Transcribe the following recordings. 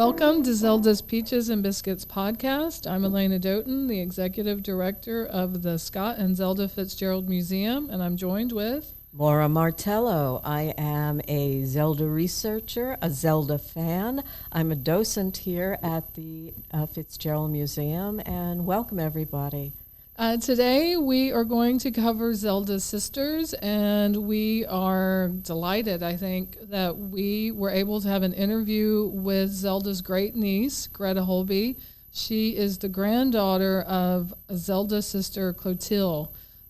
Welcome to Zelda's Peaches and Biscuits podcast. I'm Alaina Doughton, the executive director of the Scott and Zelda Fitzgerald Museum, and I'm joined with Maura Martello. I am a Zelda researcher, a Zelda fan. I'm a docent here at the Fitzgerald Museum, and welcome everybody. Today we are going to cover Zelda's sisters, and we are delighted, I think, that we were able to have an interview with Zelda's great niece, Greta Holby. She is the granddaughter of Zelda's sister, Clotilde.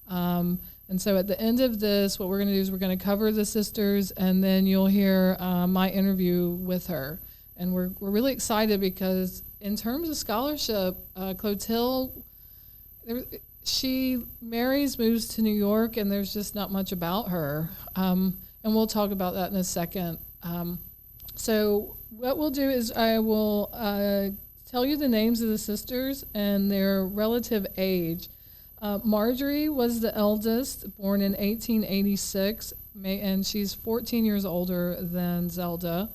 And so at the end of this, what we're going to do is we're going to cover the sisters, and then you'll hear my interview with her. And we're really excited because in terms of scholarship, Clotilde, she marries, moves to New York, and there's just not much about her. And we'll talk about that in a second. So what we'll do is I will tell you the names of the sisters and their relative age. Marjorie was the eldest, born in 1886, and she's 14 years older than Zelda.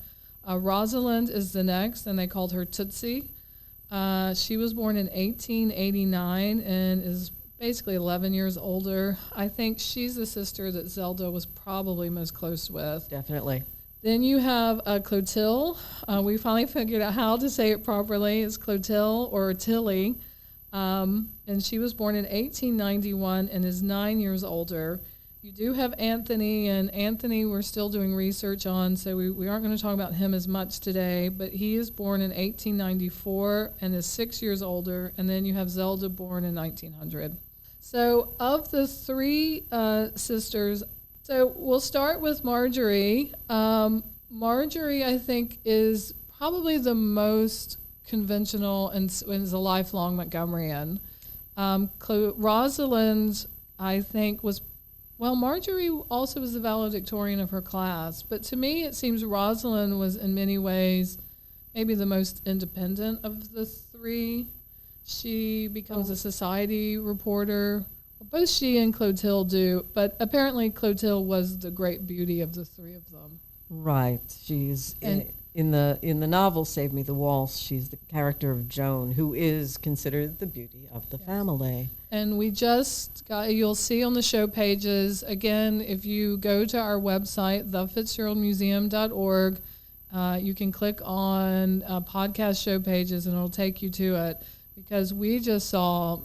Rosalind is the next, and they called her Tootsie. She was born in 1889 and is basically 11 years older. I think she's the sister that Zelda was probably most close with. Definitely. Then you have Clotilde. We finally figured out how to say it properly. It's Clotilde or Tilly. And she was born in 1891 and is 9 years older. You do have Anthony, and Anthony we're still doing research on, so we aren't going to talk about him as much today, but he is born in 1894 and is 6 years older, and then you have Zelda born in 1900. So of the three sisters, so we'll start with Marjorie. Marjorie, I think, is probably the most conventional and is a lifelong Montgomeryan. Rosalind, I think, Marjorie also was the valedictorian of her class, but to me it seems Rosalind was in many ways maybe the most independent of the three. She becomes a society reporter. Both she and Clotilde do, but apparently Clotilde was the great beauty of the three of them. Right. She's in the novel Save Me the Waltz, she's the character of Joan, who is considered the beauty of the family. And we just got, you'll see on the show pages, again, if you go to our website, thefitzgeraldmuseum.org, you can click on podcast show pages and it'll take you to it, because we just saw,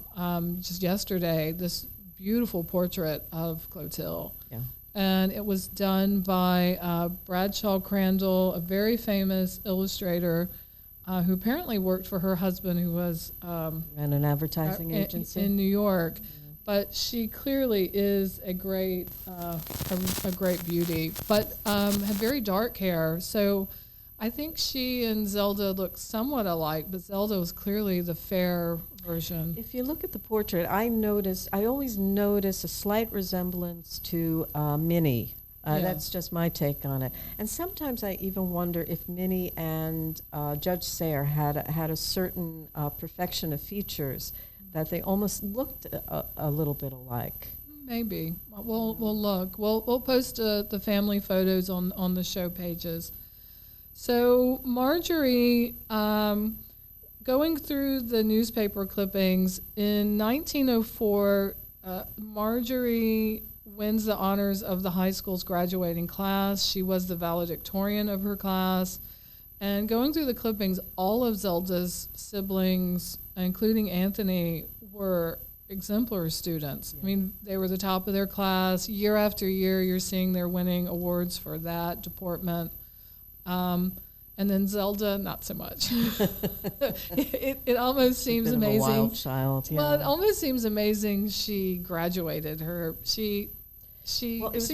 just yesterday, this beautiful portrait of Clotilde. Yeah. And it was done by Bradshaw Crandall, a very famous illustrator who apparently worked for her husband, who was ran an advertising agency in New York. Mm-hmm. But she clearly is a great beauty, but had very dark hair. So I think she and Zelda look somewhat alike, but Zelda was clearly the fair version. If you look at the portrait, I always notice a slight resemblance to Minnie. That's just my take on it. And sometimes I even wonder if Minnie and Judge Sayre had a certain perfection of features that they almost looked a little bit alike. Maybe. We'll look. We'll post the family photos on the show pages. So Marjorie, going through the newspaper clippings, in 1904, Marjorie wins the honors of the high school's graduating class. She was the valedictorian of her class. And going through the clippings, all of Zelda's siblings, including Anthony, were exemplary students. Yeah. I mean, they were the top of their class. Year after year, you're seeing they're winning awards for that department. And then Zelda, not so much. it almost seems amazing. A wild child, yeah. Well, it almost seems amazing she graduated. It seems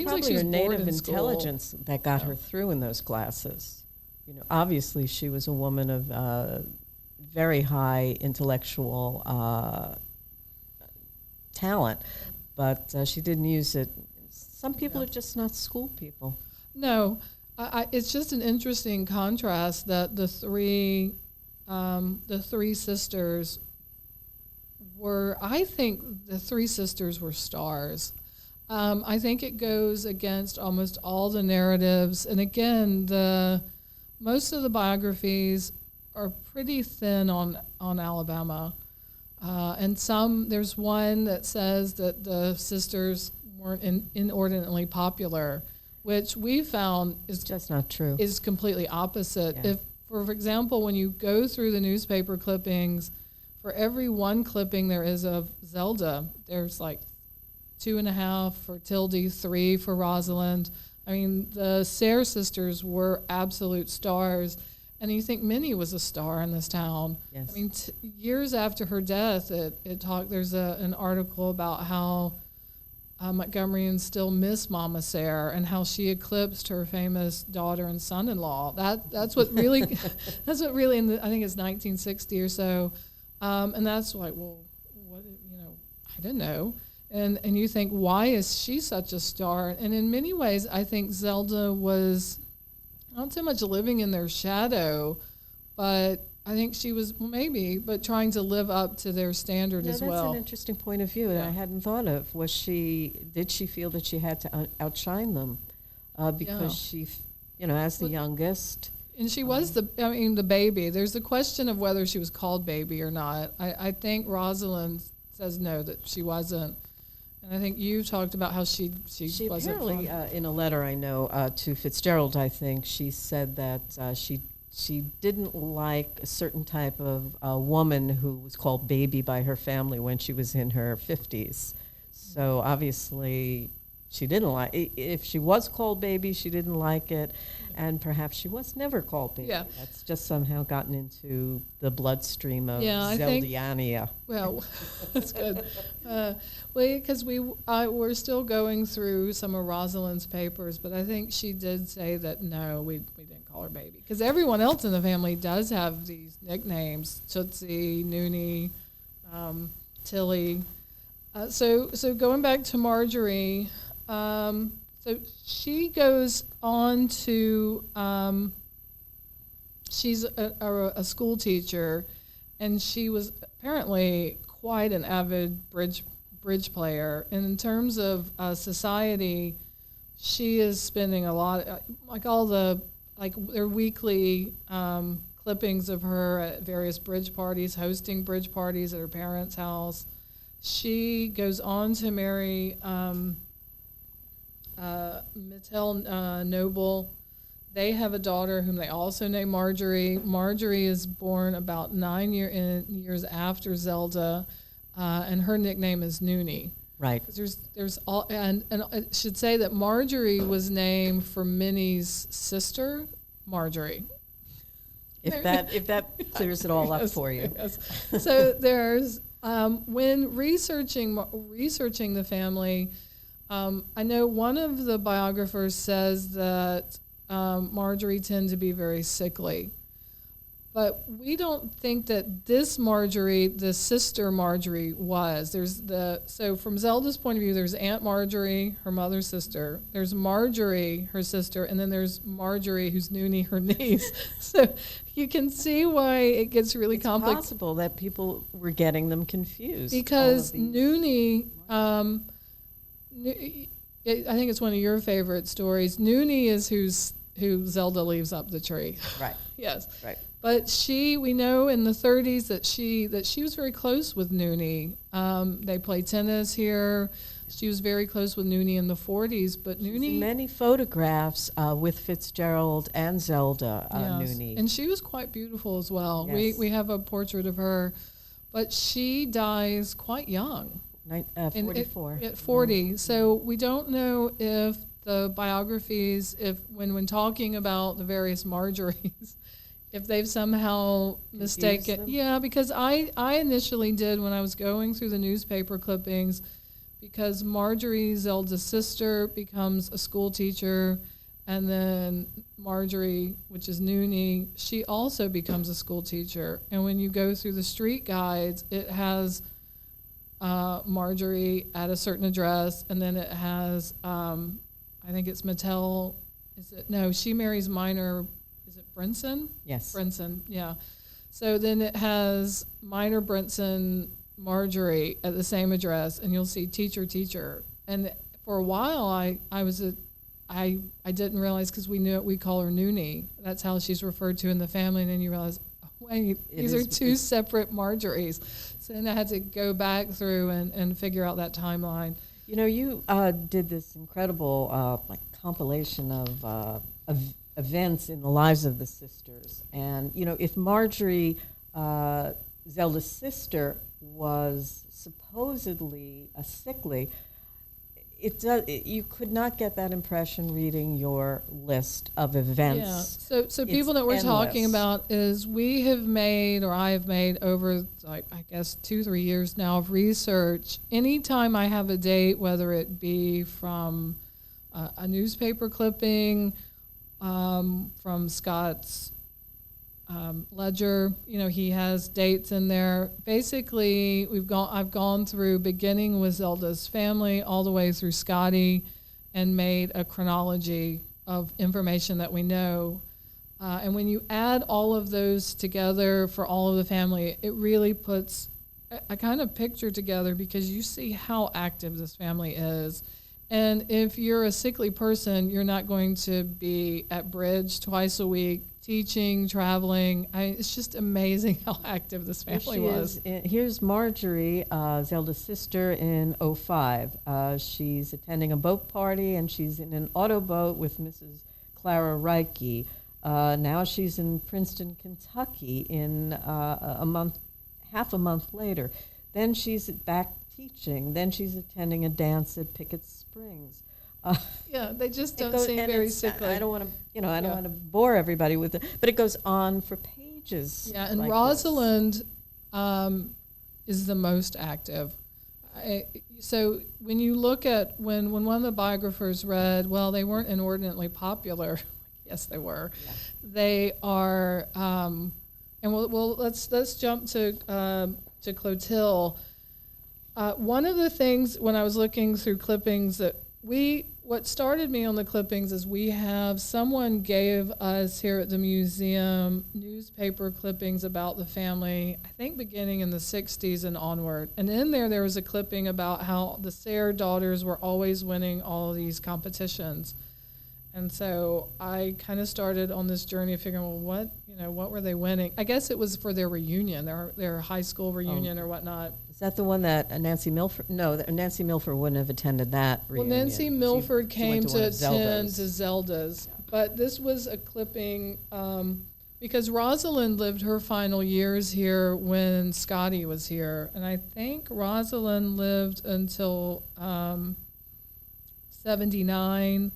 like she was her native bored in intelligence school. that got her through in those classes. You know, obviously she was a woman of very high intellectual talent, but she didn't use it. Some people are just not school people. No. It's just an interesting contrast that the three sisters were. I think the three sisters were stars. I think it goes against almost all the narratives, and again, most of the biographies are pretty thin on Alabama. And there's one that says that the sisters weren't inordinately popular, which we found is just not true. Is completely opposite. Yeah. If, for example, when you go through the newspaper clippings, for every one clipping there is of Zelda, there's like 2.5 for Tilde, 3 for Rosalind. I mean, the Sayre sisters were absolute stars. And you think Minnie was a star in this town. Yes. I mean, years after her death, there's an article about how Montgomeryans still miss Mama Sayre and how she eclipsed her famous daughter and son-in-law. That's what really, I think it's 1960 or so. And that's like, well, what, I don't know. And you think, why is she such a star? And in many ways, I think Zelda was not so much living in their shadow, but I think she was but trying to live up to their standard as well. That's an interesting point of view that I hadn't thought of. Did she feel that she had to outshine them because she, as the youngest? And she was the baby. There's the question of whether she was called baby or not. I think Rosalind says no, that she wasn't. And I think you talked about how she wasn't. Apparently, in a letter I know to Fitzgerald, I think, she said that she didn't like a certain type of woman who was called baby by her family when she was in her 50s. So obviously she didn't like it. If she was called baby, she didn't like it. And perhaps she was never called baby. Yeah. That's just somehow gotten into the bloodstream of Zeldiania. Well, that's good. Because we're still going through some of Rosalind's papers, but I think she did say that no, we didn't call her baby. Because everyone else in the family does have these nicknames: Tootsie, Noonie, Tilly. So going back to Marjorie. So she goes on to, she's a school teacher, and she was apparently quite an avid bridge player. And in terms of society, she is spending a lot, their weekly clippings of her at various bridge parties, hosting bridge parties at her parents' house. She goes on to marry Mittel Noble. They have a daughter whom they also name Marjorie. Marjorie is born about 9 years after Zelda, and her nickname is Noonie. Right. There's all, and I should say that Marjorie was named for Minnie's sister, Marjorie. If that clears it all up for you. Yes. So there's when researching the family. I know one of the biographers says that Marjorie tended to be very sickly, but we don't think that this Marjorie, the sister Marjorie, was. So from Zelda's point of view, there's Aunt Marjorie, her mother's sister. There's Marjorie, her sister, and then there's Marjorie, who's Noonie, her niece. So you can see why it gets really complicated. It's possible that people were getting them confused. Because Noonie. I think it's one of your favorite stories. Noonie is who Zelda leaves up the tree. Right. Yes. Right. But we know in the 30s that she was very close with Noonie. They played tennis here. She was very close with Noonie in the 40s. But Noonie, many photographs with Fitzgerald and Zelda. Yes. Noonie, and she was quite beautiful as well. Yes. We have a portrait of her, but she dies quite young. 44. At 40. So we don't know if the biographies, when talking about the various Marjories, if they've somehow mistaken. Yeah, because I initially did when I was going through the newspaper clippings, because Marjorie, Zelda's sister, becomes a school teacher, and then Marjorie, which is Noonie, she also becomes a school teacher. And when you go through the street guides, it has Marjorie at a certain address, and then it has, I think it's Mattel. She marries Minor. Is it Brinson? Yes. Brinson, yeah. So then it has Minor Brinson, Marjorie at the same address, and you'll see teacher. And for a while, I didn't realize, because we call her Noonie. That's how she's referred to in the family, and then you realize, oh, wait, these are two separate Marjories. So then I had to go back through and figure out that timeline. You know, you did this incredible compilation of events in the lives of the sisters. And, you know, if Marjorie, Zelda's sister, was supposedly a sickly, you could not get that impression reading your list of events. Yeah. So people that we're talking about is we have made, or I have made over, like, I guess 2-3 years now of research. Anytime I have a date, whether it be from a newspaper clipping, from Scott's ledger, you know, he has dates in there. Basically, I've gone through, beginning with Zelda's family all the way through Scotty, and made a chronology of information that we know. And when you add all of those together for all of the family, it really puts a kind of picture together, because you see how active this family is. And if you're a sickly person, you're not going to be at Bridge twice a week, teaching, traveling. It's just amazing how active this family was. Here's Marjorie, Zelda's sister, in 2005. She's attending a boat party, and she's in an auto boat with Mrs. Clara Reike. Now she's in Princeton, Kentucky, in half a month later. Then she's back teaching. Then she's attending a dance at Pickett Springs. Yeah, they just don't seem very sickly. I don't want to, I don't want to bore everybody with it, but it goes on for pages. Yeah, and like Rosalind is the most active. So when you look at when one of the biographers read, well, they weren't inordinately popular. Yes, they were. Yeah. They are, and let's jump to Clotilde. One of the things when I was looking through clippings that what started me on the clippings is we have someone gave us here at the museum newspaper clippings about the family, I think beginning in the 60s and onward. And in there was a clipping about how the Sayre daughters were always winning all of these competitions. And so I kind of started on this journey of figuring, well, what were they winning? I guess it was for their reunion, their high school reunion or whatnot. Is that the one that Nancy Milford? No, Nancy Milford wouldn't have attended that reunion. Well, Nancy Milford came to attend to Zelda's. Yeah. But this was a clipping because Rosalind lived her final years here when Scotty was here. And I think Rosalind lived until 79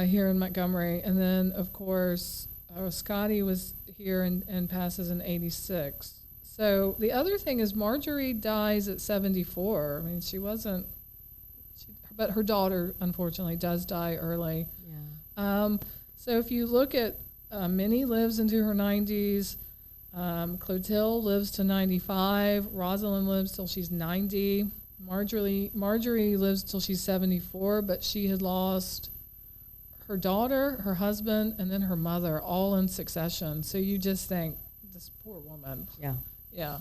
here in Montgomery. And then, of course, Scotty was here and passes in 86. So the other thing is Marjorie dies at 74. I mean, but her daughter, unfortunately, does die early. Yeah. So if you look at Minnie lives into her 90s, Clotilde lives to 95, Rosalind lives till she's 90, Marjorie lives till she's 74, but she had lost her daughter, her husband, and then her mother, all in succession. So you just think, this poor woman. Yeah. Yeah.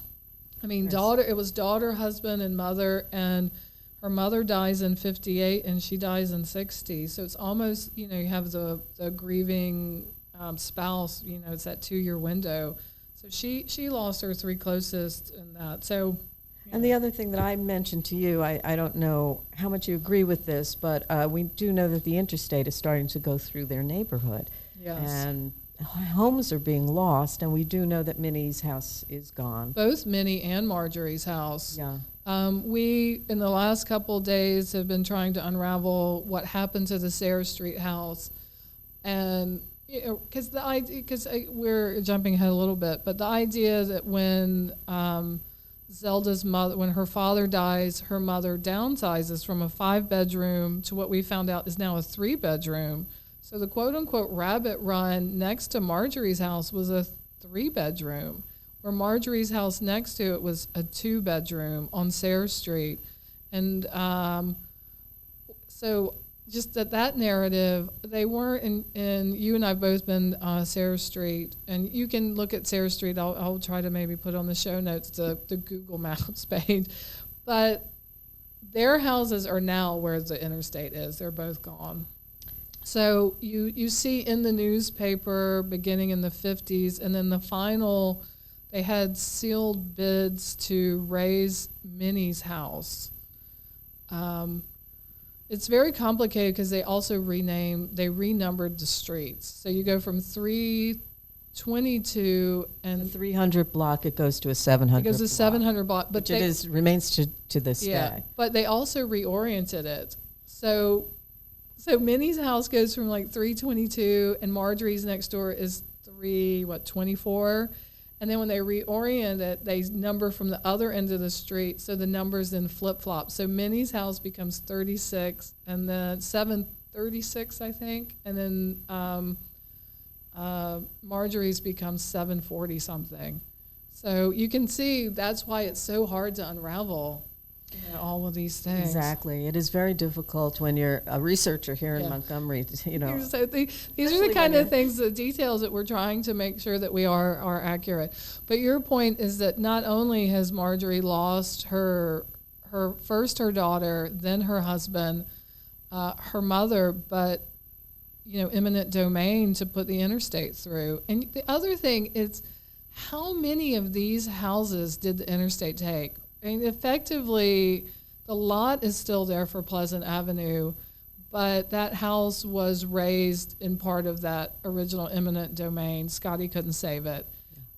I mean, it was daughter, husband, and mother, and her mother dies in 58 and she dies in 60. So it's almost, you have the grieving spouse, it's that 2-year window. So she lost her 3 closest in that. So. And the other thing that I mentioned to you, I don't know how much you agree with this, but we do know that the interstate is starting to go through their neighborhood. Yes. And homes are being lost, and we do know that Minnie's house is gone. Both Minnie and Marjorie's house. Yeah. We, in the last couple of days, have been trying to unravel what happened to the Sayre Street house. And because we're jumping ahead a little bit, but the idea that when Zelda's mother, when her father dies, her mother downsizes from a 5-bedroom to what we found out is now a 3-bedroom. So the quote-unquote rabbit run next to Marjorie's house was a 3-bedroom, where Marjorie's house next to it was a 2-bedroom on Sayre Street. And so just that narrative, they weren't and you and I have both been Sayre Street, and you can look at Sayre Street. I'll try to maybe put on the show notes the Google Maps page. But their houses are now where the interstate is. They're both gone. So you see in the newspaper beginning in the 50s, and then the final they had sealed bids to raise Minnie's house. It's very complicated because they also renumbered the streets. So you go from 322 and the 300 block, it goes to a 700 it goes to block, 700 block, but remains to this day. But they also reoriented it. So Minnie's house goes from like 322, and Marjorie's next door is 24. And then when they reorient it, they number from the other end of the street, so the numbers then flip-flop. So Minnie's house becomes 36, and then 736, I think, and then Marjorie's becomes 740-something. So you can see that's why it's so hard to unravel all of these things. Exactly. It is very difficult when you're a researcher here in Montgomery, So these are the kind of things, the details that we're trying to make sure that we are accurate. But your point is that not only has Marjorie lost her daughter, then her husband, her mother, but eminent domain to put the interstate through. And the other thing is, how many of these houses did the interstate take? I mean, effectively, the lot is still there for Pleasant Avenue, but that house was raised in part of that original eminent domain. Scotty couldn't save it.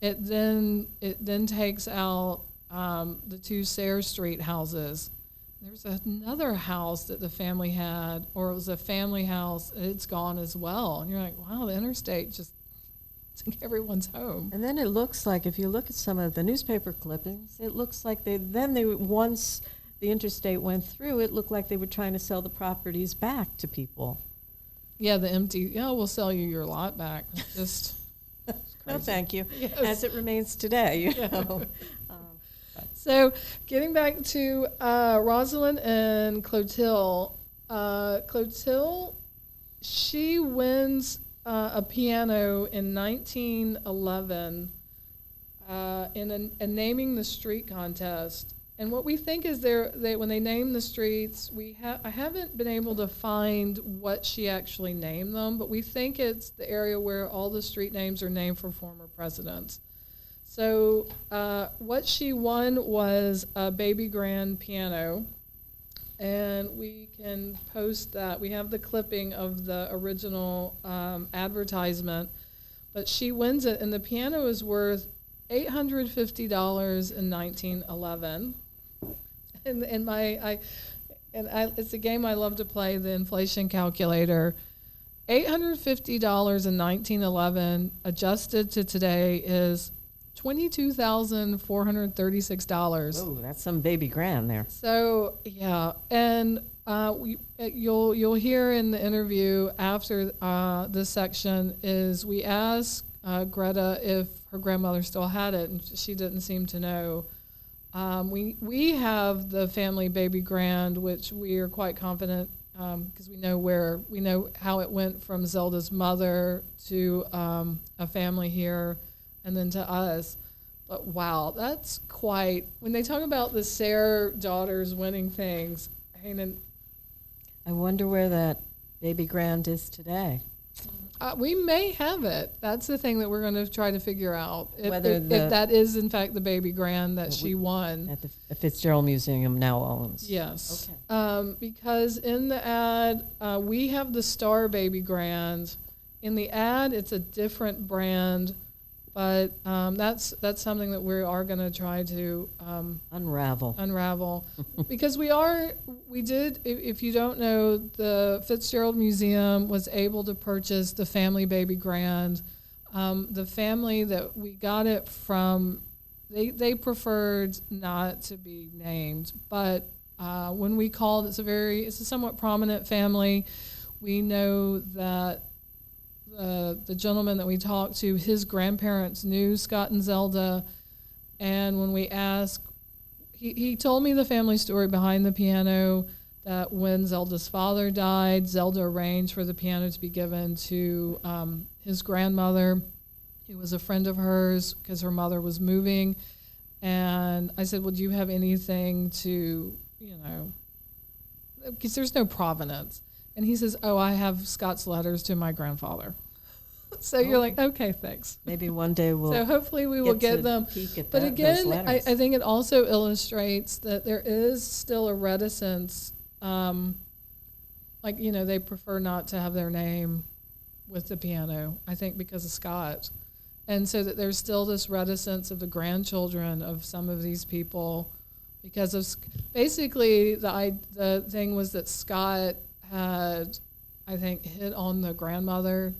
It then takes out the two Sayre Street houses. There's another house that the family had, or it was a family house. It's gone as well. And you're like, wow, the interstate just took everyone's home. And then it looks like, if you look at some of the newspaper clippings, it looks like once the interstate went through, it looked like they were trying to sell the properties back to people. Yeah, we'll sell you your lot back. Just no, thank you. Yes. As it remains today, So getting back to Rosalind and Clotilde. Clotilde, she wins a piano in 1911 in a naming the street contest. And what we think is when they name the streets, I haven't been able to find what she actually named them, but we think it's the area where all the street names are named for former presidents. So what she won was a baby grand piano, and we can post that. We have the clipping of the original advertisement, but she wins it, and the piano is worth $850 in 1911. And it's a game I love to play, the inflation calculator. $850 in 1911 adjusted to today is $22,436. Oh, that's some baby grand there. So yeah, and you'll hear in the interview after this section is we asked Greta if her grandmother still had it, and she didn't seem to know. We have the family baby grand, which we are quite confident because we know how it went from Zelda's mother to a family here, and then to us. But wow, that's quite, when they talk about the Sayre daughters winning things, I wonder where that baby grand is today. We may have it. That's the thing that we're going to try to figure out. If that is, in fact, the baby grand that she won. That the Fitzgerald Museum now owns. Yes. Okay. Because in the ad, we have the Star Baby Grand. In the ad, it's a different brand, but that's something that we are going to try to unravel. Because we did, if you don't know, the Fitzgerald Museum was able to purchase the family baby grand. The family that we got it from, they preferred not to be named, but when we called, it's a somewhat prominent family. We know that the gentleman that we talked to, his grandparents knew Scott and Zelda, and when we asked, he told me the family story behind the piano, that when Zelda's father died, Zelda arranged for the piano to be given to his grandmother, who was a friend of hers because her mother was moving. And I said, well, do you have anything to, because there's no provenance. And he says, oh, I have Scott's letters to my grandfather. So you're like, okay, thanks. Maybe one day we'll. So hopefully we will get them. But again, I think it also illustrates that there is still a reticence. They prefer not to have their name with the piano, I think because of Scott. And so that there's still this reticence of the grandchildren of some of these people because of basically the thing was that Scott had, I think, hit on the grandmother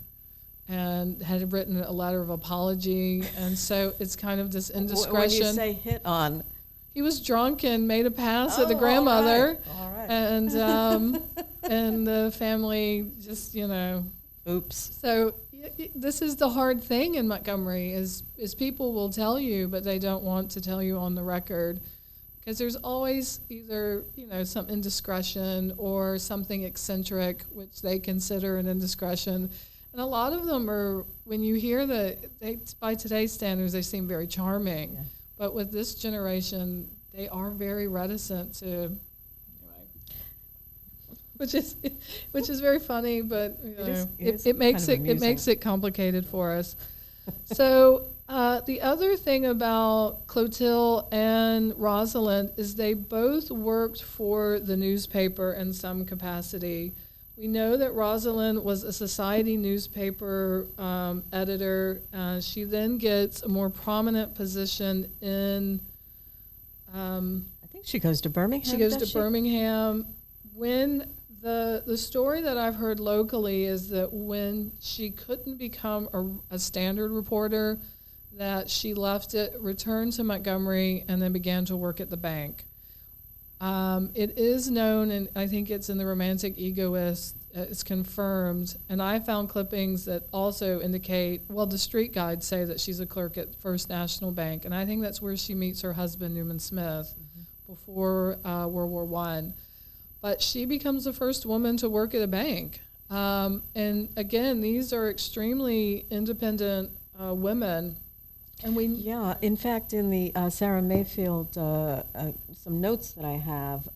and had written a letter of apology. And so it's kind of this indiscretion. When you say hit on? He was drunk and made a pass at the grandmother. All right. And and the family just, Oops. So this is the hard thing in Montgomery is people will tell you, but they don't want to tell you on the record because there's always either, some indiscretion or something eccentric, which they consider an indiscretion. And a lot of them are, when you hear by today's standards, they seem very charming. Yeah. But with this generation, they are very reticent to, which is very funny, but it makes it complicated for us. So the other thing about Clotilde and Rosalind is they both worked for the newspaper in some capacity. We know that Rosalind was a society newspaper editor. She then gets a more prominent position in. I think she goes to Birmingham. She goes to Birmingham. When the story that I've heard locally is that when she couldn't become a standard reporter, that she left it, returned to Montgomery, and then began to work at the bank. It is known, and I think it's in the Romantic Egoist, it's confirmed, and I found clippings that also indicate, the street guides say that she's a clerk at First National Bank, and I think that's where she meets her husband, Newman Smith, before World War I. But she becomes the first woman to work at a bank. And again, these are extremely independent women. And in fact, in the Sarah Mayfield, some notes that I have,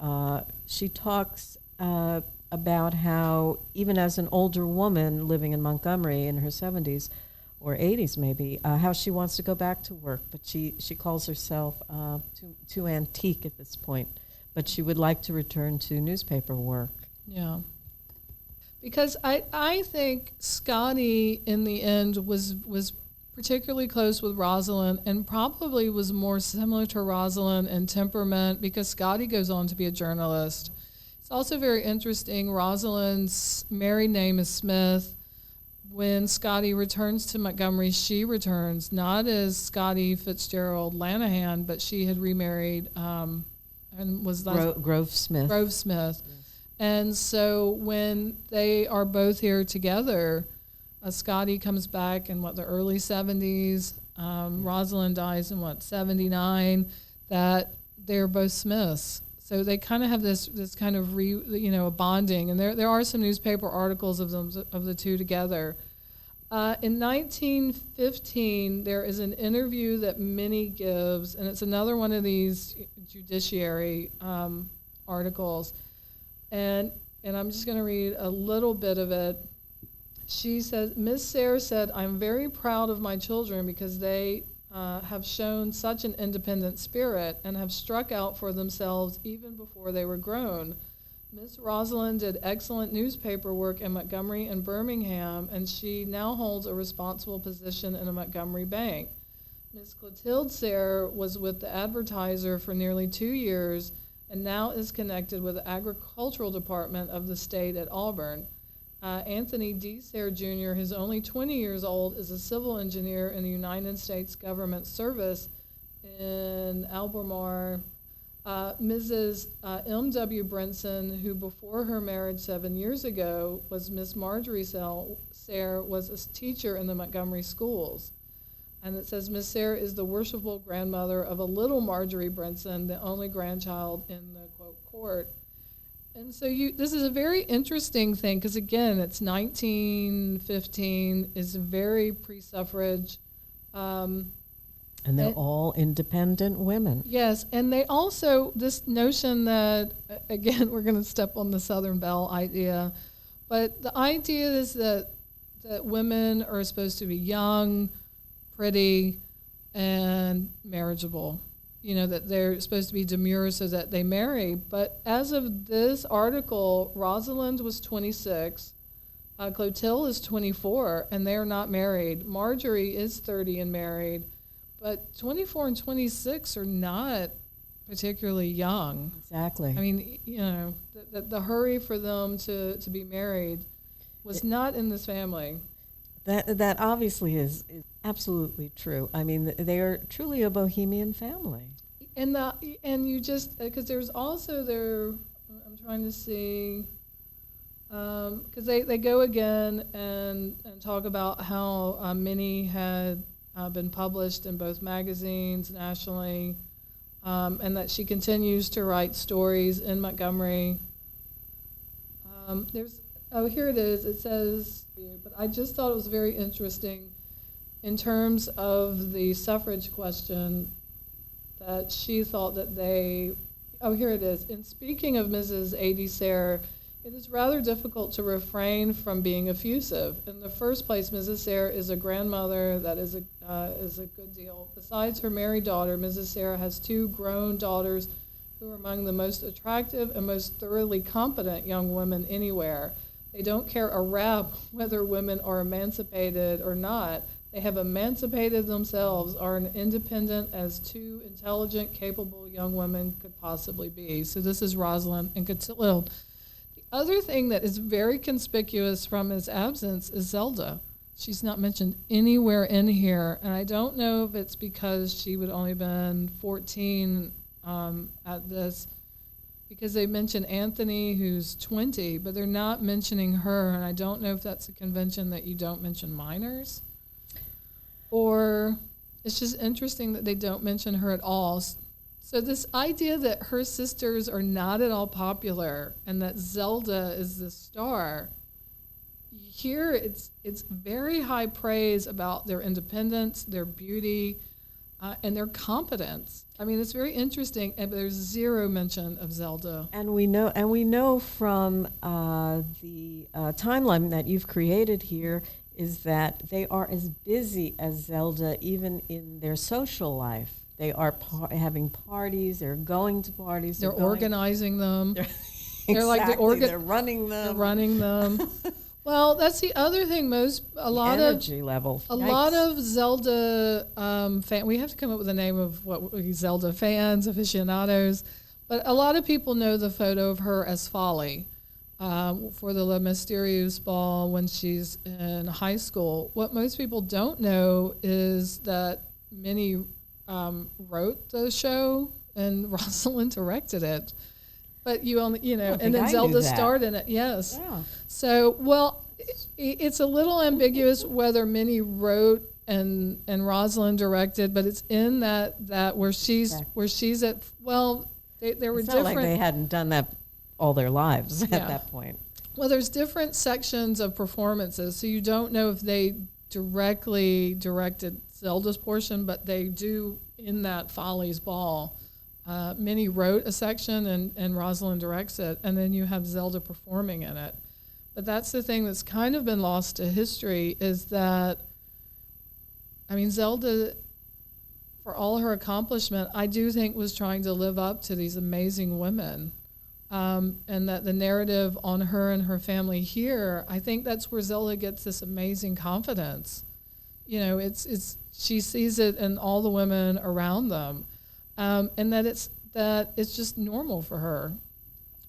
she talks about how even as an older woman living in Montgomery in her 70s or 80s maybe, how she wants to go back to work, but she calls herself too antique at this point. But she would like to return to newspaper work. Yeah. Because I think Scotty, in the end, was particularly close with Rosalind and probably was more similar to Rosalind in temperament because Scotty goes on to be a journalist. It's also very interesting. Rosalind's married name is Smith. When Scotty returns to Montgomery, she returns, not as Scotty Fitzgerald Lanahan, but she had remarried and was Grove Smith. Grove Smith. Yes. And so when they are both here together, Scotty comes back in the early 70s. Rosalind dies in 79. That they're both Smiths. So they kind of have this kind of a bonding. And there are some newspaper articles of the two together. In 1915, there is an interview that Minnie gives, and it's another one of these judiciary articles. And I'm just going to read a little bit of it. She says, Miss Sayre said, I'm very proud of my children because they have shown such an independent spirit and have struck out for themselves even before they were grown. Miss Rosalind did excellent newspaper work in Montgomery and Birmingham, and she now holds a responsible position in a Montgomery bank. Miss Clotilde Sayre was with the Advertiser for nearly 2 years and now is connected with the agricultural department of the state at Auburn. Anthony D. Sayre Jr., who's only 20 years old, is a civil engineer in the United States government service in Albemarle. Mrs. M.W. Brinson, who before her marriage 7 years ago was Miss Marjorie Sayre, was a teacher in the Montgomery schools. And it says Miss Sayre is the worshipful grandmother of a little Marjorie Brinson, the only grandchild in the, quote, court. And so this is a very interesting thing because, again, it's 1915, is very pre-suffrage. And they're all independent women. Yes, and they also, this notion that, again, we're going to step on the Southern Belle idea, but the idea is that that women are supposed to be young, pretty, and marriageable. You know, that they're supposed to be demure so that they marry. But as of this article, Rosalind was 26, Clotilde is 24, and they're not married. Marjorie is 30 and married, but 24 and 26 are not particularly young. Exactly. I mean, you know, the hurry for them to be married was not in this family. That obviously is absolutely true. I mean, they are truly a bohemian family. And you just, because there's also I'm trying to see, because they go again and talk about how Minnie had been published in both magazines nationally, and that she continues to write stories in Montgomery. Here it is. It says, but I just thought it was very interesting in terms of the suffrage question that she thought that here it is. In speaking of Mrs. A.D. Sayre, it is rather difficult to refrain from being effusive. In the first place, Mrs. Sayre is a grandmother that is a good deal. Besides her married daughter, Mrs. Sayre has 2 grown daughters who are among the most attractive and most thoroughly competent young women anywhere. They don't care a rap whether women are emancipated or not. They have emancipated themselves, are as independent as 2 intelligent, capable young women could possibly be. So this is Rosalind and Clotilde. The other thing that is very conspicuous from his absence is Zelda. She's not mentioned anywhere in here, and I don't know if it's because she would only been 14 at this, because they mention Anthony, who's 20, but they're not mentioning her, and I don't know if that's a convention that you don't mention minors, or it's just interesting that they don't mention her at all. So this idea that her sisters are not at all popular and that Zelda is the star, here it's very high praise about their independence, their beauty, and their competence. I mean, it's very interesting, but there's zero mention of Zelda. And we know from the timeline that you've created here is that they are as busy as Zelda, even in their social life. They are having parties. They're going to parties. They're organizing them. They're like they're running them. They're running them. Well, that's the other thing. A lot of Zelda we have to come up with a name of what Zelda fans, aficionados, but a lot of people know the photo of her as Folly for the Le Mysterious Ball when she's in high school. What most people don't know is that Minnie wrote the show and Rosalind directed it. But and then Zelda starred in it. Yes. Yeah. So, well, it's a little ambiguous whether Minnie wrote and Rosalind directed, but it's in that where she's at. Well, they were different. Like they hadn't done that all their lives at that point. Well, there's different sections of performances, so you don't know if they directly directed Zelda's portion, but they do in that Folly's Ball. Minnie wrote a section and Rosalind directs it, and then you have Zelda performing in it. But that's the thing that's kind of been lost to history is that, I mean, Zelda, for all her accomplishment, I do think was trying to live up to these amazing women. And that the narrative on her and her family here, I think that's where Zelda gets this amazing confidence. You know, she sees it in all the women around them. And that it's just normal for her,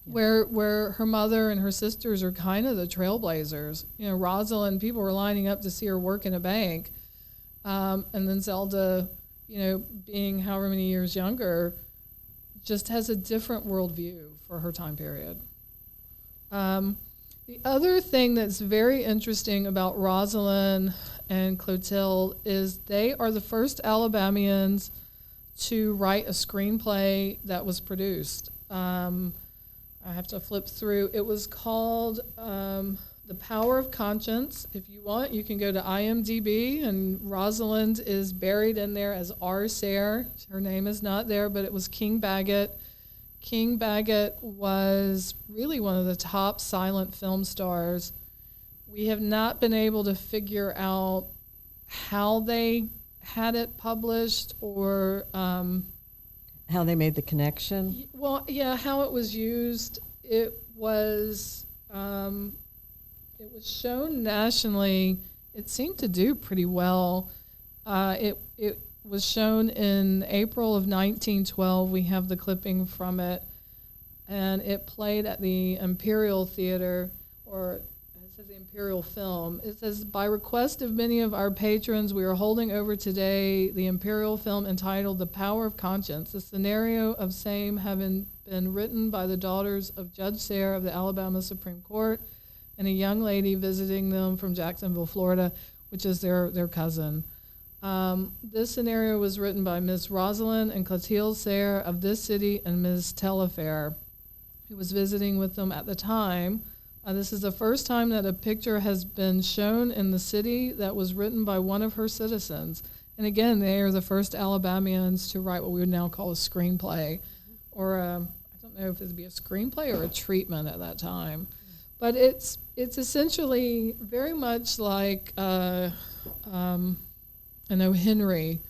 where her mother and her sisters are kind of the trailblazers. You know, Rosalind, people were lining up to see her work in a bank, and then Zelda, being however many years younger, just has a different worldview for her time period. The other thing that's very interesting about Rosalind and Clotilde is they are the first Alabamians to write a screenplay that was produced. I have to flip through. It was called The Power of Conscience. If you want, you can go to IMDb, and Rosalind is buried in there as R. Sayre. Her name is not there, but it was King Bagot. King Bagot was really one of the top silent film stars. we have not been able to figure out how they had it published or how they made the connection. Well, yeah, how it was used. It was shown nationally. It seemed to do pretty well. It was shown in April of 1912. We have the clipping from it, and it played at the Imperial Theater, or it says the Imperial Film. It says, by request of many of our patrons, we are holding over today the Imperial Film entitled The Power of Conscience, the scenario of same having been written by the daughters of Judge Sayre of the Alabama Supreme Court and a young lady visiting them from Jacksonville, Florida, which is their cousin. This scenario was written by Miss Rosalind and Clotilde Sayre of this city and Ms. Telfair, who was visiting with them at the time. This is the first time that a picture has been shown in the city that was written by one of her citizens. And again, they are the first Alabamians to write what we would now call a screenplay, or I don't know if it would be a screenplay or a treatment at that time. But it's essentially very much like an O. Henry,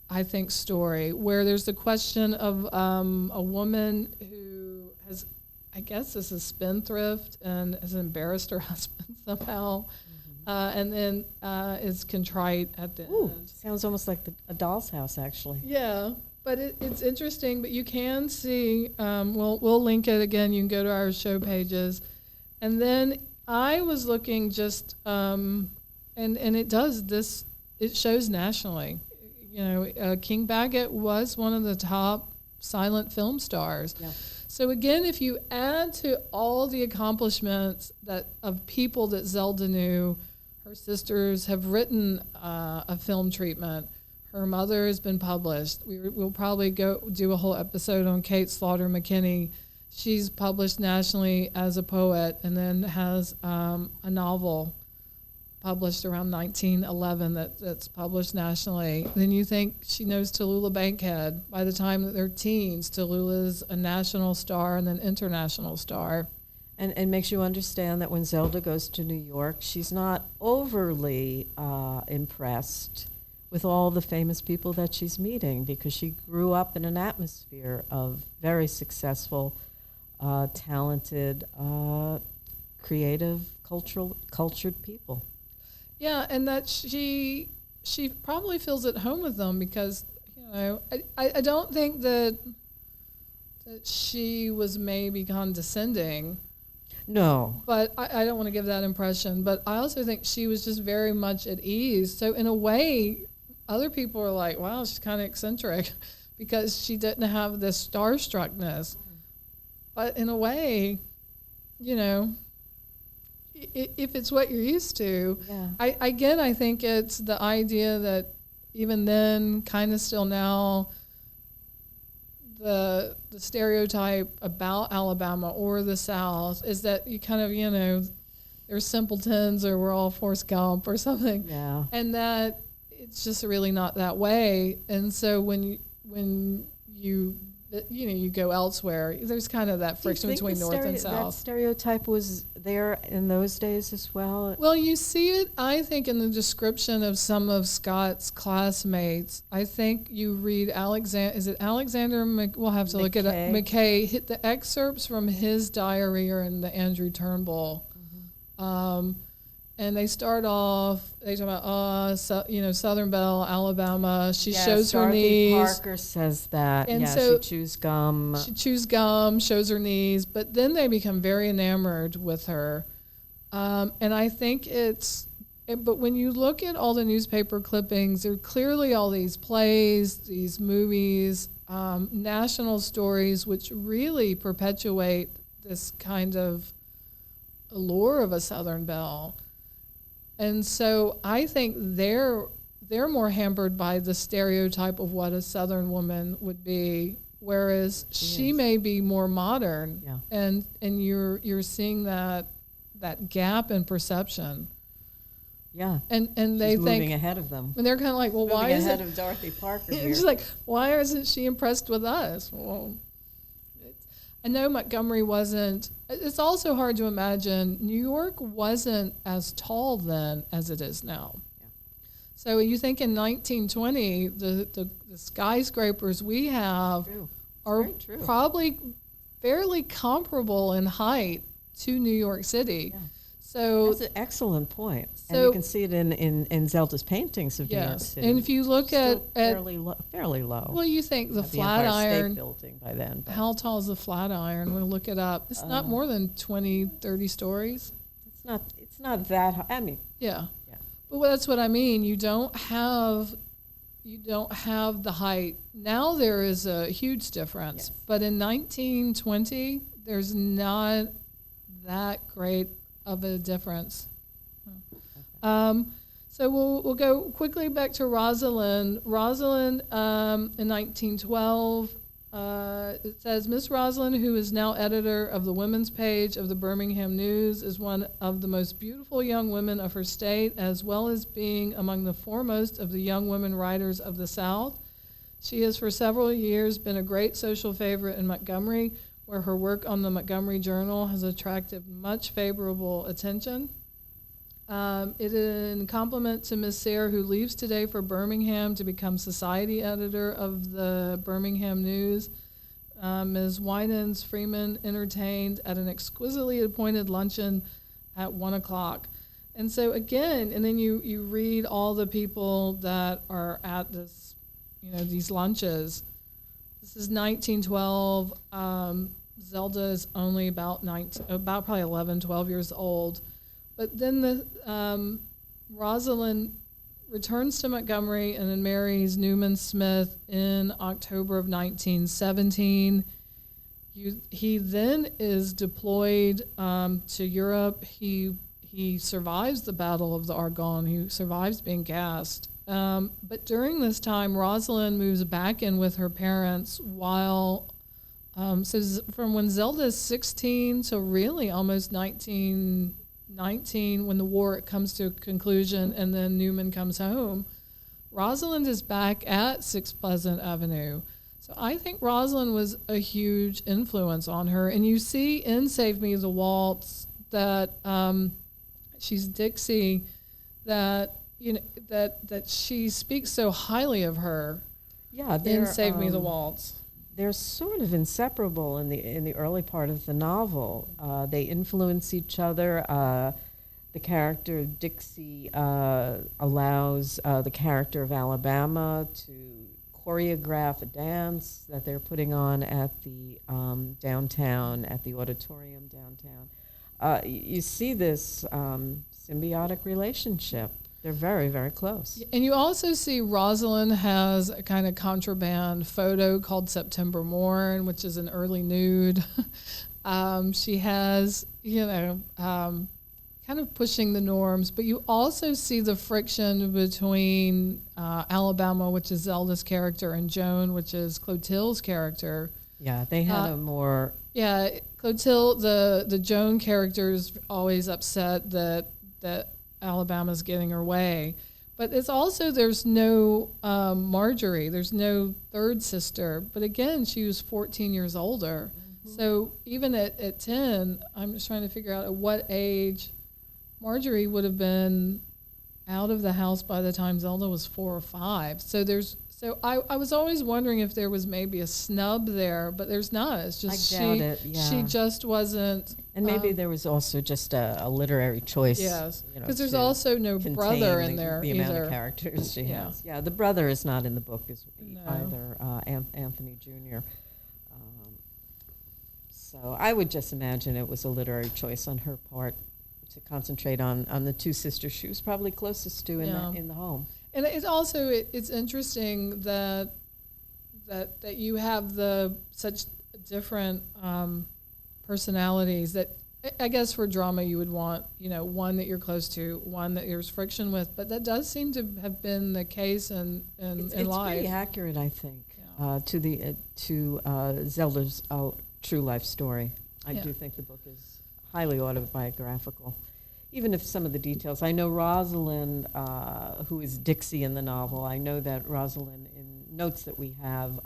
I think, story, where there's the question of a woman who has, I guess, is a spendthrift and has embarrassed her husband somehow, and then is contrite at the end. Sounds almost like a doll's house, actually. Yeah, but it's interesting. But you can see, we'll link it again. You can go to our show pages. And then I was looking just, and it does this, it shows nationally. You know, King Baggett was one of the top silent film stars. Yeah. So again, if you add to all the accomplishments of people that Zelda knew, her sisters have written a film treatment. Her mother has been published. We'll probably go do a whole episode on Kate Slaughter McKinney. She's published nationally as a poet, and then has a novel published around 1911 that's published nationally. Then you think she knows Tallulah Bankhead. By the time that they're teens, Tallulah's a national star and then international star. And makes you understand that when Zelda goes to New York, she's not overly impressed with all the famous people that she's meeting, because she grew up in an atmosphere of very successful, talented, creative, cultured people. Yeah, and that she probably feels at home with them, because, you know, I don't think that she was maybe condescending. No. But I don't want to give that impression. But I also think she was just very much at ease. So in a way, other people are like, wow, she's kind of eccentric, because she didn't have this starstruckness. But in a way, you know, if it's what you're used to, yeah. I think it's the idea that even then, kind of still now, the stereotype about Alabama or the South is that you kind of, you know, they're simpletons, or we're all Forrest Gump or something. Yeah. And that it's just really not that way. And so when you go elsewhere, there's kind of that friction between North and South. That stereotype was there in those days as well? Well, you see it, I think, in the description of some of Scott's classmates. I think you read Alexander? We'll have to look at it. McKay. Hit the excerpts from his diary are in the Andrew Turnbull. Mm-hmm. And they start off, they talk about, Southern Belle, Alabama. She shows her knees. Dorothy Parker says that. And so she chews gum. She chews gum, shows her knees. But then they become very enamored with her. And I think but when you look at all the newspaper clippings, there are clearly all these plays, these movies, national stories, which really perpetuate this kind of allure of a Southern Belle. And so I think they're more hampered by the stereotype of what a Southern woman would be, whereas she may be more modern. Yeah. And you're seeing that gap in perception. Yeah. And they She's think moving ahead of them. And they're kind of like, well, why is ahead of Dorothy Parker here? She's like, why isn't she impressed with us? Well, I know Montgomery wasn't, it's also hard to imagine, New York wasn't as tall then as it is now. Yeah. So you think in 1920, the skyscrapers we have are probably fairly comparable in height to New York City. Yeah. So that's an excellent point. So, and you can see it in Zelda's paintings of New York City. And if you look at fairly low. Well, you think the Empire Flatiron State Building by then. How tall is the Flatiron? We'll look it up. It's not more than 20, 30 stories. It's not that high. I mean, yeah. But that's what I mean. You don't have the height. Now there is a huge difference. Yes. But in 1920, there's not that great of a difference. Okay. So we'll go quickly back to Rosalind. Rosalind, in 1912, it says, Miss Rosalind, who is now editor of the women's page of the Birmingham News, is one of the most beautiful young women of her state, as well as being among the foremost of the young women writers of the South. She has for several years been a great social favorite in Montgomery, where her work on the Montgomery Journal has attracted much favorable attention. It is in compliment to Miss Sayre, who leaves today for Birmingham to become society editor of the Birmingham News. Ms. Winans Freeman entertained at an exquisitely appointed luncheon at 1 o'clock. And so again, and then you read all the people that are at this, these lunches. This is 1912. Zelda is only about probably 11, 12 years old. But then Rosalind returns to Montgomery and then marries Newman Smith in October of 1917. He then is deployed to Europe. He survives the Battle of the Argonne. He survives being gassed. But during this time, Rosalind moves back in with her parents while, so from when Zelda is 16 to really almost 19, when the war comes to a conclusion and then Newman comes home, Rosalind is back at 6 Pleasant Avenue. So I think Rosalind was a huge influence on her. And you see in Save Me the Waltz that she's Dixie, that that she speaks so highly of her. Yeah, in Save Me the Waltz. They're sort of inseparable in the early part of the novel. They influence each other. The character of Dixie allows the character of Alabama to choreograph a dance that they're putting on at the downtown, at the auditorium downtown. You see this symbiotic relationship. They're very, very close. And you also see Rosalind has a kind of contraband photo called September Morn, which is an early nude. She has, kind of pushing the norms. But you also see the friction between Alabama, which is Zelda's character, and Joan, which is Clotilde's character. Yeah, they had a more... Yeah, Clotilde, the Joan character is always upset that Alabama's getting her way. But it's also, there's no Marjorie. There's no third sister. But again, she was 14 years older. Mm-hmm. So even at 10, I'm just trying to figure out at what age Marjorie would have been out of the house by the time Zelda was 4 or 5. So I was always wondering if there was maybe a snub there, but there's not. It's just I doubt it, yeah. She just wasn't. And maybe there was also just a literary choice. Yes, because there's also no brother in there the either. amount of characters she has. Yeah, the brother is not in the book either, Anthony Jr. So I would just imagine it was a literary choice on her part to concentrate on the 2 sisters she was probably closest to in the home. And it's also it's interesting that you have such different personalities that I guess for drama you would want one that you're close to, one that there's friction with, but that does seem to have been the case in life. It's pretty accurate, I think, to Zelda's true life story. I do think the book is highly autobiographical. Even if some of the details, I know Rosalind, who is Dixie in the novel, I know that Rosalind, in notes that we have,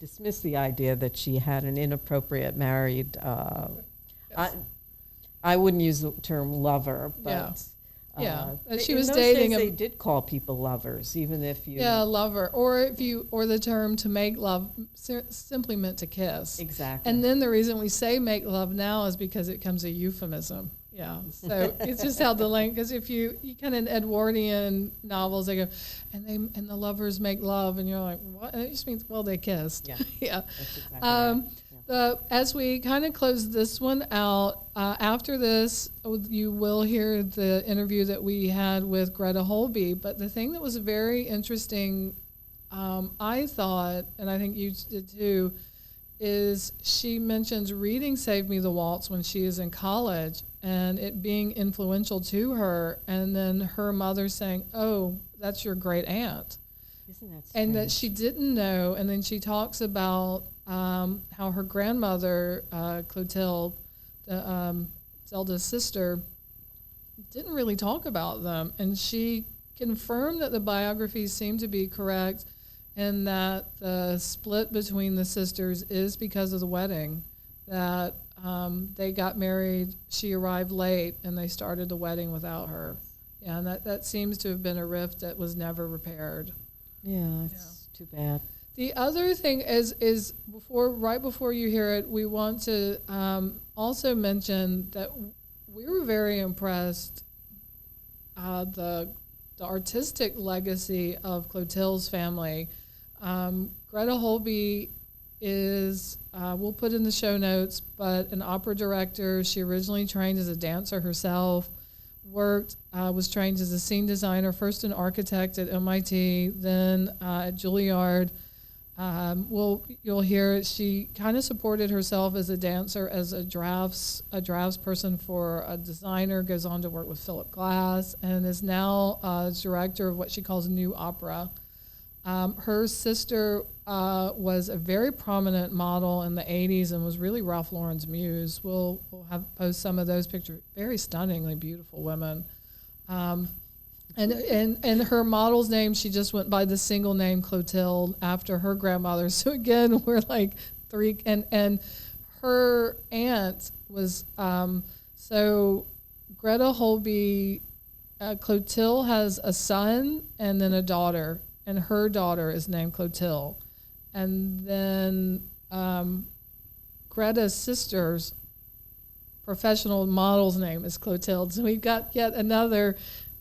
dismiss the idea that she had an inappropriate married. Yes. I wouldn't use the term lover, but she was in those dating days him. they did call people lovers, even if you Lover, or the term to make love simply meant to kiss. exactly. And then the reason we say make love now is because it becomes a euphemism. Yeah, so it's just how the language. Because if you kind of in Edwardian novels, they go, and the lovers make love, and you're like, what? And it just means they kissed. Yeah, yeah. That's exactly right. As we kind of close this one out, after this, you will hear the interview that we had with Greta Holby. But the thing that was very interesting, I thought, and I think you did too, is she mentions reading Save Me the Waltz when she is in college and it being influential to her, and then her mother saying, "Oh, that's your great aunt." Isn't that strange? And that she didn't know. And then she talks about how her grandmother, Clotilde, Zelda's sister, didn't really talk about them. And she confirmed that the biographies seem to be correct and that the split between the sisters is because of the wedding, that they got married, she arrived late, and they started the wedding without her. Yeah, and that seems to have been a rift that was never repaired. Yeah, it's too bad. The other thing is right before you hear it, we want to also mention that we were very impressed the artistic legacy of Clotilde's family. Greta Holby is, we'll put in the show notes, but an opera director. She originally trained as a dancer herself, was trained as a scene designer, first an architect at MIT, then at Juilliard. You'll hear she kind of supported herself as a dancer, as a drafts person for a designer, goes on to work with Philip Glass, and is now director of what she calls New Opera. Her sister was a very prominent model in the 80s and was really Ralph Lauren's muse. We'll post some of those pictures. Very stunningly beautiful women. And her model's name, she just went by the single name Clotilde after her grandmother. So again, we're like three, and her aunt was, so Greta Holby, Clotilde has a son and then a daughter, and her daughter is named Clotilde. And then Greta's sister's professional model's name is Clotilde. So we've got yet another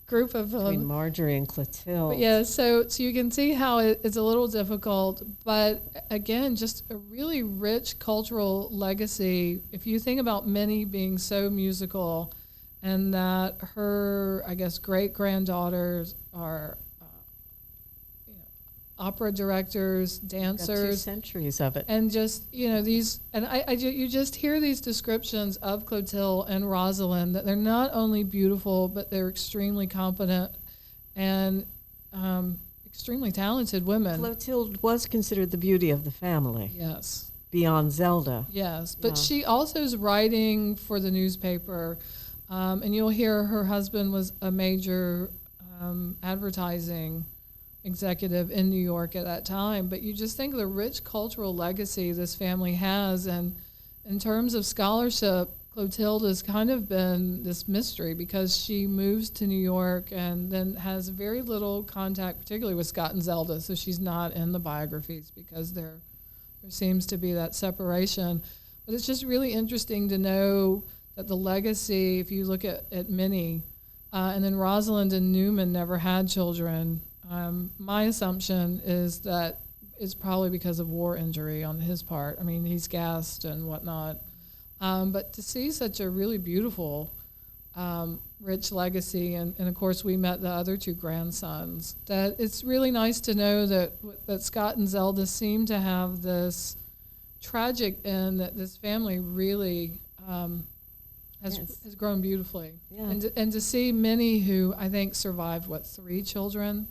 group of between Marjorie and Clotilde. But yeah, so you can see how it's a little difficult, but again, just a really rich cultural legacy. If you think about Minnie being so musical, and that her, I guess, great granddaughters are opera directors, dancers. Got 2 centuries of it. And just, these, and you just hear these descriptions of Clotilde and Rosalind, that they're not only beautiful, but they're extremely competent and extremely talented women. Clotilde was considered the beauty of the family. Yes. Beyond Zelda. Yes, but she also is writing for the newspaper, and you'll hear her husband was a major advertising executive in New York at that time. But you just think of the rich cultural legacy this family has, and in terms of scholarship, Clotilde has kind of been this mystery because she moves to New York and then has very little contact, particularly with Scott and Zelda, so she's not in the biographies because there seems to be that separation. But it's just really interesting to know that the legacy, if you look at Minnie, and then Rosalind and Newman never had children. My assumption is that it's probably because of war injury on his part. I mean, he's gassed and whatnot. But to see such a really beautiful, rich legacy, and of course we met the other 2 grandsons, that it's really nice to know that Scott and Zelda seem to have this tragic end, that this family really has grown beautifully. Yeah. And to see Minnie, who I think survived, 3 children?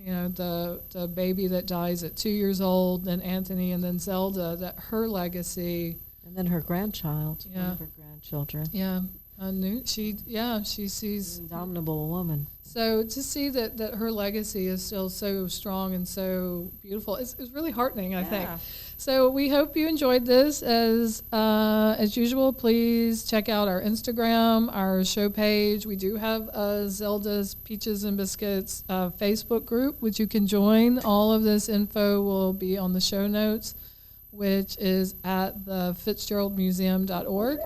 The baby that dies at 2 years old, then Anthony, and then Zelda, that her legacy. And then her grandchild, one of her grandchildren. Yeah. She sees Indomitable woman. So to see that her legacy is still so strong and so beautiful is really heartening, I think. So we hope you enjoyed this. As usual, please check out our Instagram, our show page. We do have a Zelda's Peaches and Biscuits Facebook group, which you can join. All of this info will be on the show notes, which is at thefitzgeraldmuseum.org.